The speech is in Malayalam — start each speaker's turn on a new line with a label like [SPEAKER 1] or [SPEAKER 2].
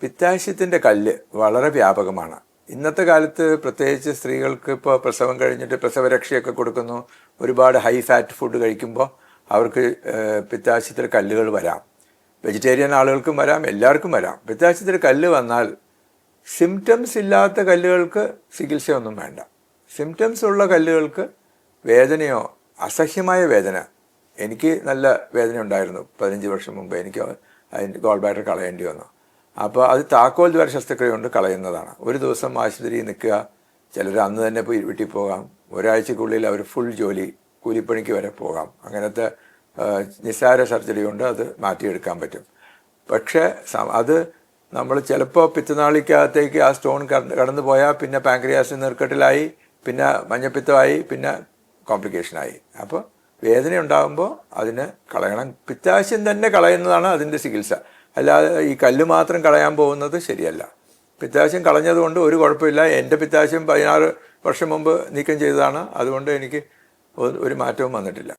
[SPEAKER 1] പിത്താശയത്തിൻ്റെ കല്ല് വളരെ വ്യാപകമാണ്. ഇന്നത്തെ കാലത്ത് പ്രത്യേകിച്ച് സ്ത്രീകൾക്ക് ഇപ്പോൾ പ്രസവം കഴിഞ്ഞിട്ട് പ്രസവരക്ഷയൊക്കെ കൊടുക്കുന്നു. ഒരുപാട് ഹൈ ഫാറ്റ് ഫുഡ് കഴിക്കുമ്പോൾ അവർക്ക് പിത്താശയത്തിൽ കല്ലുകൾ വരാം. വെജിറ്റേറിയൻ ആളുകൾക്കും വരാം, എല്ലാവർക്കും വരാം. പിത്താശയത്തിൽ കല്ല് വന്നാൽ സിംറ്റംസ് ഇല്ലാത്ത കല്ലുകൾക്ക് ചികിത്സയൊന്നും വേണ്ട. സിംറ്റംസ് ഉള്ള കല്ലുകൾക്ക് വേദനയോ അസഹ്യമായ വേദന, എനിക്ക് നല്ല വേദന ഉണ്ടായിരുന്നു 15 വർഷം മുമ്പ്. എനിക്ക് അതിൻ്റെ ഗോൾ ബ്ലാഡർ കളയേണ്ടി വന്നു. അപ്പോൾ അത് താക്കോൽ ദ്വാര ശസ്ത്രക്രിയ കൊണ്ട് കളയുന്നതാണ്. ഒരു ദിവസം ആശുപത്രിയിൽ നിൽക്കുക, ചിലർ അന്ന് തന്നെ പോയി വീട്ടിൽ പോകാം. ഒരാഴ്ചക്കുള്ളിൽ അവർ ഫുൾ ജോലി കൂലിപ്പണിക്ക് വരെ പോകാം. അങ്ങനത്തെ നിസ്സാര സർജറി കൊണ്ട് അത് മാറ്റിയെടുക്കാൻ പറ്റും. പക്ഷേ അത് നമ്മൾ ചിലപ്പോൾ പിത്തനാളിക്കകത്തേക്ക് ആ സ്റ്റോൺ കടന്നു പോയാൽ പിന്നെ പാൻക്രിയാസ് നീർക്കെട്ടിലായി, പിന്നെ മഞ്ഞപ്പിത്തമായി, പിന്നെ കോംപ്ലിക്കേഷനായി. അപ്പോൾ വേദന ഉണ്ടാകുമ്പോൾ അതിന് കളയണം. പിത്താശയം തന്നെ കളയുന്നതാണ് അതിൻ്റെ ചികിത്സ. അല്ലാതെ ഈ കല്ല് മാത്രം കളയാൻ പോകുന്നത് ശരിയല്ല. പിത്താശയം കളഞ്ഞതുകൊണ്ട് ഒരു കുഴപ്പമില്ല. എൻ്റെ പിത്താശയം 16 വർഷം മുമ്പ് നീക്കം ചെയ്തതാണ്. അതുകൊണ്ട് എനിക്ക് ഒരു മാറ്റവും വന്നിട്ടില്ല.